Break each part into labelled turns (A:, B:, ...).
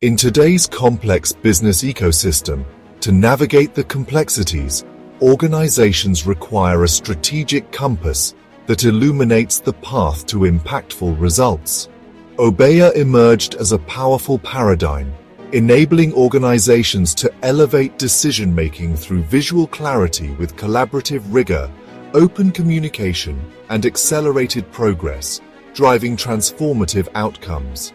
A: In today's complex business ecosystem, to navigate the complexities, organizations require a strategic compass that illuminates the path to impactful results. Obeya emerged as a powerful paradigm, enabling organizations to elevate decision-making through visual clarity with collaborative rigor, open communication, and accelerated progress, driving transformative outcomes.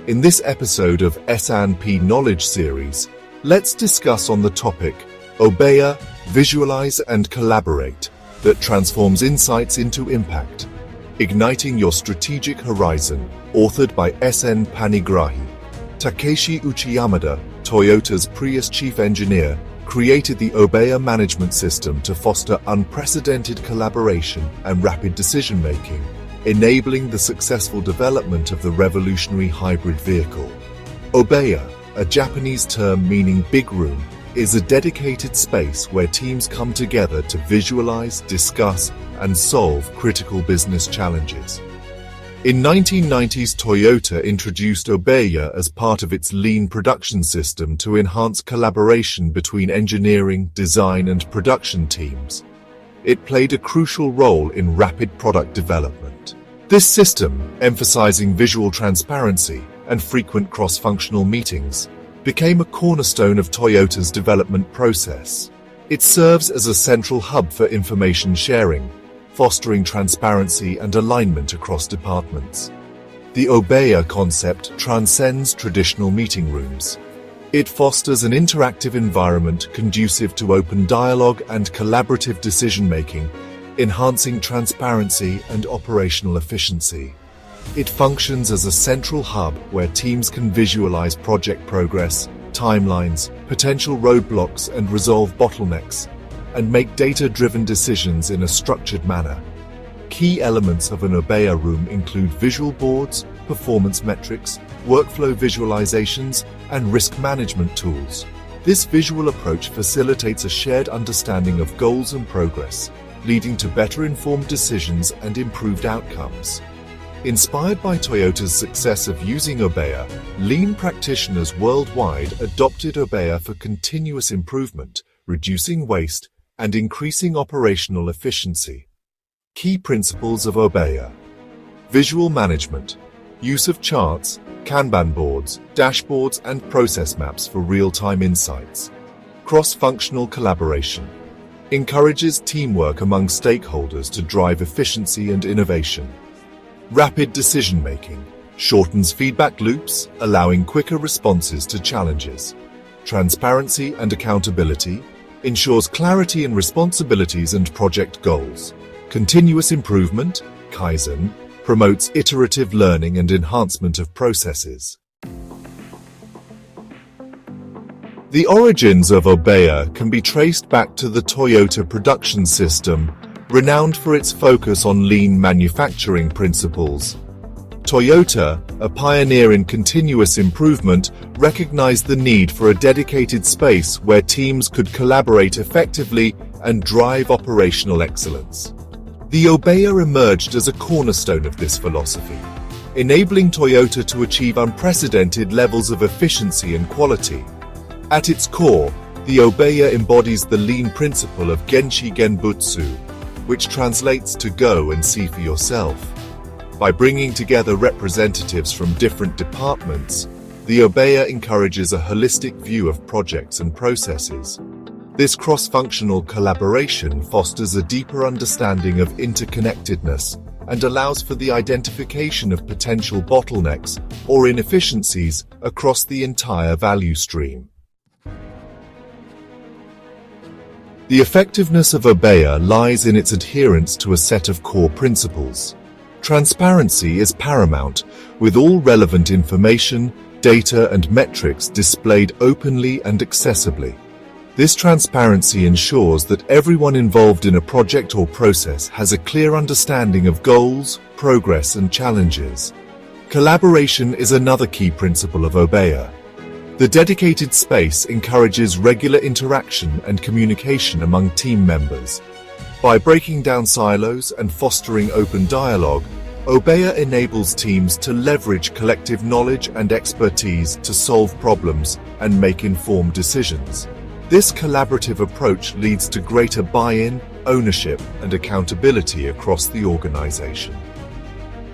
A: In this episode of S&P Knowledge Series, let's discuss on the topic Obeya, Visualize and Collaborate, that transforms insights into impact. Igniting Your Strategic Horizon, authored by S.N. Panigrahi. Takeshi Uchiyamada, Toyota's Prius chief engineer, created the Obeya management system to foster unprecedented collaboration and rapid decision-making, enabling the successful development of the revolutionary hybrid vehicle. Obeya, a Japanese term meaning big room, is a dedicated space where teams come together to visualize, discuss, and solve critical business challenges. In 1990s, Toyota introduced Obeya as part of its lean production system to enhance collaboration between engineering, design, and production teams. It played a crucial role in rapid product development. This system, emphasizing visual transparency and frequent cross-functional meetings, became a cornerstone of Toyota's development process. It serves as a central hub for information sharing, fostering transparency and alignment across departments. The Obeya concept transcends traditional meeting rooms. It fosters an interactive environment conducive to open dialogue and collaborative decision-making, enhancing transparency and operational efficiency. It functions as a central hub where teams can visualize project progress, timelines, potential roadblocks, and resolve bottlenecks, and make data-driven decisions in a structured manner. Key elements of an Obeya room include visual boards, performance metrics, workflow visualizations, and risk management tools. This visual approach facilitates a shared understanding of goals and progress, leading to better informed decisions and improved outcomes. Inspired by Toyota's success of using Obeya, lean practitioners worldwide adopted Obeya for continuous improvement, reducing waste, and increasing operational efficiency. Key principles of Obeya: visual management, use of charts, Kanban boards, dashboards, and process maps for real-time insights. Cross-functional collaboration encourages teamwork among stakeholders to drive efficiency and innovation. Rapid decision-making shortens feedback loops, allowing quicker responses to challenges. Transparency and accountability ensures clarity in responsibilities and project goals. Continuous improvement, Kaizen, promotes iterative learning and enhancement of processes. The origins of Obeya can be traced back to the Toyota production system, renowned for its focus on lean manufacturing principles. Toyota, a pioneer in continuous improvement, recognized the need for a dedicated space where teams could collaborate effectively and drive operational excellence. The Obeya emerged as a cornerstone of this philosophy, enabling Toyota to achieve unprecedented levels of efficiency and quality. At its core, the Obeya embodies the lean principle of Genshi Genbutsu, which translates to go and see for yourself. By bringing together representatives from different departments, the Obeya encourages a holistic view of projects and processes. This cross-functional collaboration fosters a deeper understanding of interconnectedness and allows for the identification of potential bottlenecks or inefficiencies across the entire value stream. The effectiveness of Obeya lies in its adherence to a set of core principles. Transparency is paramount, with all relevant information, data, and metrics displayed openly and accessibly. This transparency ensures that everyone involved in a project or process has a clear understanding of goals, progress, and challenges. Collaboration is another key principle of Obeya. The dedicated space encourages regular interaction and communication among team members. By breaking down silos and fostering open dialogue, Obeya enables teams to leverage collective knowledge and expertise to solve problems and make informed decisions. This collaborative approach leads to greater buy-in, ownership, and accountability across the organization.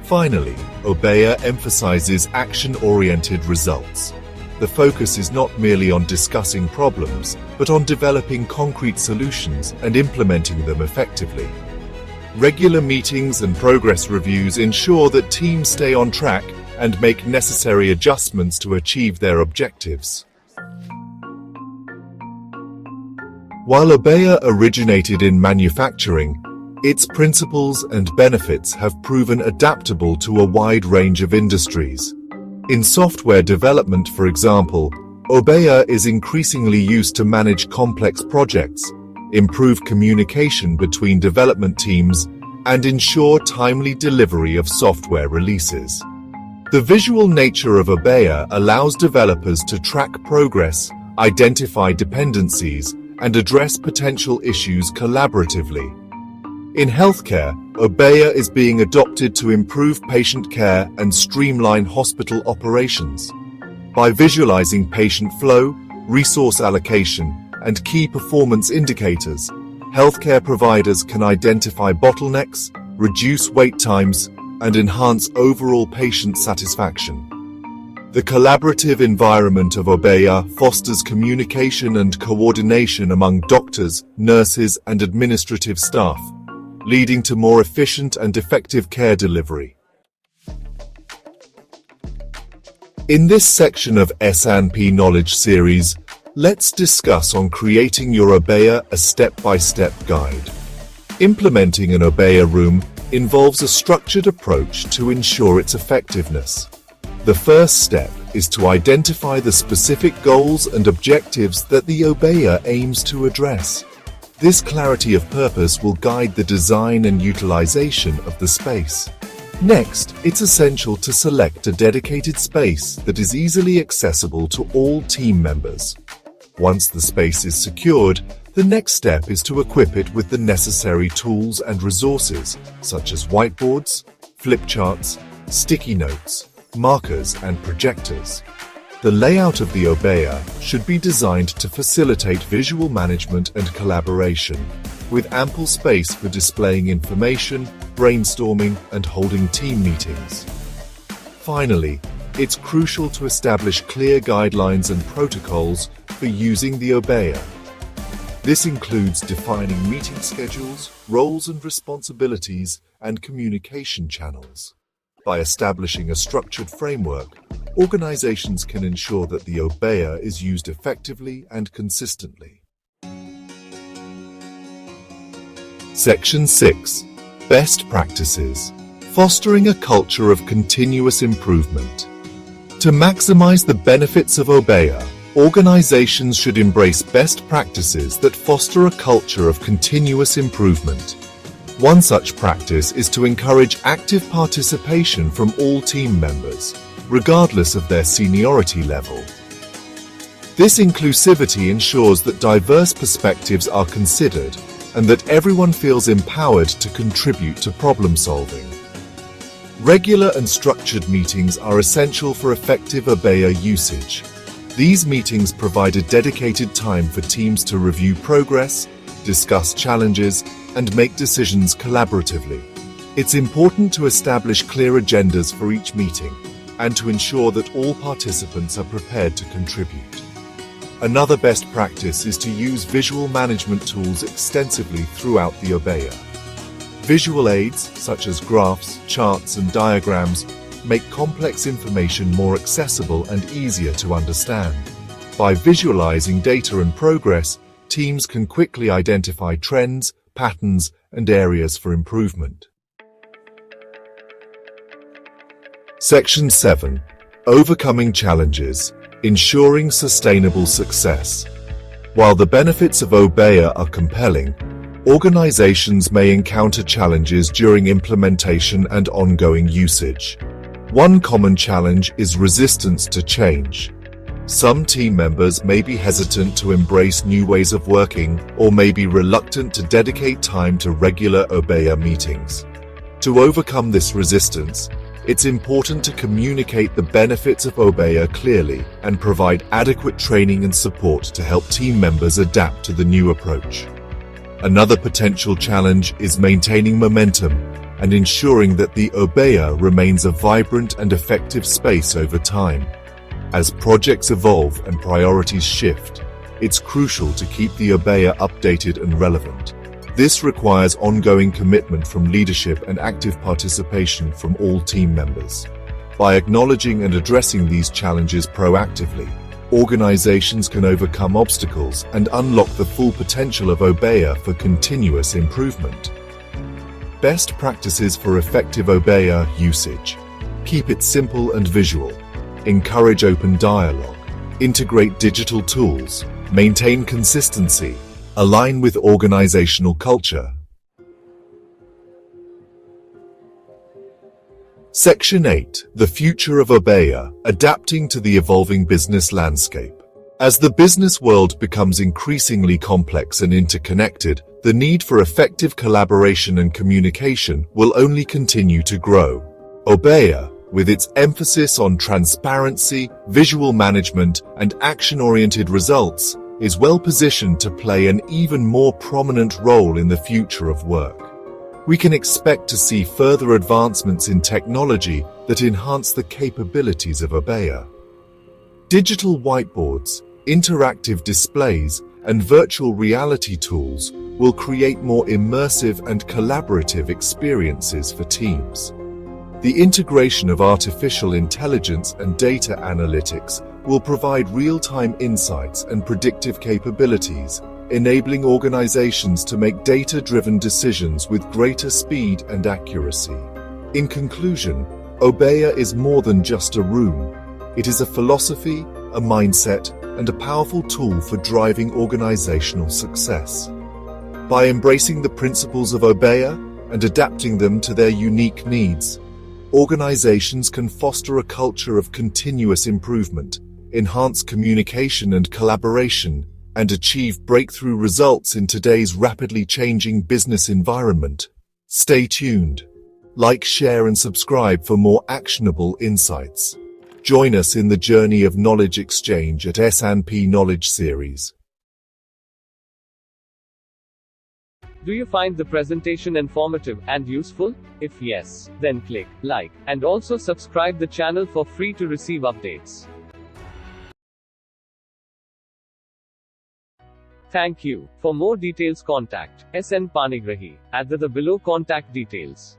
A: Finally, Obeya emphasizes action-oriented results. The focus is not merely on discussing problems, but on developing concrete solutions and implementing them effectively. Regular meetings and progress reviews ensure that teams stay on track and make necessary adjustments to achieve their objectives. While Obeya originated in manufacturing, its principles and benefits have proven adaptable to a wide range of industries. In software development, for example, Obeya is increasingly used to manage complex projects, improve communication between development teams, and ensure timely delivery of software releases. The visual nature of Obeya allows developers to track progress, identify dependencies, and address potential issues collaboratively. In healthcare, Obeya is being adopted to improve patient care and streamline hospital operations. By visualizing patient flow, resource allocation, and key performance indicators, healthcare providers can identify bottlenecks, reduce wait times, and enhance overall patient satisfaction. The collaborative environment of Obeya fosters communication and coordination among doctors, nurses, and administrative staff, leading to more efficient and effective care delivery. In this section of S&P Knowledge Series, let's discuss on creating your Obeya a step-by-step guide. Implementing an Obeya room involves a structured approach to ensure its effectiveness. The first step is to identify the specific goals and objectives that the Obeya aims to address. This clarity of purpose will guide the design and utilization of the space. Next, it's essential to select a dedicated space that is easily accessible to all team members. Once the space is secured, the next step is to equip it with the necessary tools and resources, such as whiteboards, flip charts, sticky notes, markers, and projectors. The layout of the Obeya should be designed to facilitate visual management and collaboration, with ample space for displaying information, brainstorming, and holding team meetings. Finally, it's crucial to establish clear guidelines and protocols for using the Obeya. This includes defining meeting schedules, roles and responsibilities, and communication channels. By establishing a structured framework, organizations can ensure that the Obeya is used effectively and consistently. Section 6. Best Practices. Fostering a culture of continuous improvement. To maximize the benefits of Obeya, organizations should embrace best practices that foster a culture of continuous improvement. One such practice is to encourage active participation from all team members, regardless of their seniority level. This inclusivity ensures that diverse perspectives are considered and that everyone feels empowered to contribute to problem solving. Regular and structured meetings are essential for effective Obeya usage. These meetings provide a dedicated time for teams to review progress, discuss challenges, and make decisions collaboratively. It's important to establish clear agendas for each meeting and to ensure that all participants are prepared to contribute. Another best practice is to use visual management tools extensively throughout the Obeya. Visual aids, such as graphs, charts, and diagrams, make complex information more accessible and easier to understand. By visualizing data and progress, teams can quickly identify trends, patterns, and areas for improvement. Section 7. Overcoming challenges, ensuring sustainable success. While the benefits of Obeya are compelling, organizations may encounter challenges during implementation and ongoing usage. One common challenge is resistance to change. Some team members may be hesitant to embrace new ways of working or may be reluctant to dedicate time to regular Obeya meetings. To overcome this resistance, it's important to communicate the benefits of Obeya clearly and provide adequate training and support to help team members adapt to the new approach. Another potential challenge is maintaining momentum and ensuring that the Obeya remains a vibrant and effective space over time. As projects evolve and priorities shift, it's crucial to keep the Obeya updated and relevant. This requires ongoing commitment from leadership and active participation from all team members. By acknowledging and addressing these challenges proactively, organizations can overcome obstacles and unlock the full potential of Obeya for continuous improvement. Best practices for effective Obeya usage. Keep it simple and visual. Encourage open dialogue. Integrate digital tools. Maintain consistency. Align with organizational culture. Section 8. The future of Obeya, adapting to the evolving business landscape. As the business world becomes increasingly complex and interconnected, the need for effective collaboration and communication will only continue to grow. Obeya, with its emphasis on transparency, visual management, and action-oriented results, is well positioned to play an even more prominent role in the future of work. We can expect to see further advancements in technology that enhance the capabilities of Obeya. Digital whiteboards, interactive displays, and virtual reality tools will create more immersive and collaborative experiences for teams. The integration of artificial intelligence and data analytics will provide real-time insights and predictive capabilities, enabling organizations to make data-driven decisions with greater speed and accuracy. In conclusion, Obeya is more than just a room. It is a philosophy, a mindset, and a powerful tool for driving organizational success. By embracing the principles of Obeya and adapting them to their unique needs, organizations can foster a culture of continuous improvement, enhance communication and collaboration, and achieve breakthrough results in today's rapidly changing business environment. Stay tuned. Like, share, and subscribe for more actionable insights. Join us in the journey of knowledge exchange at S&P Knowledge Series.
B: Do you find the presentation informative and useful? If yes, then click like and also subscribe the channel for free to receive updates. Thank you. For more details contact SN Panigrahi at the below contact details.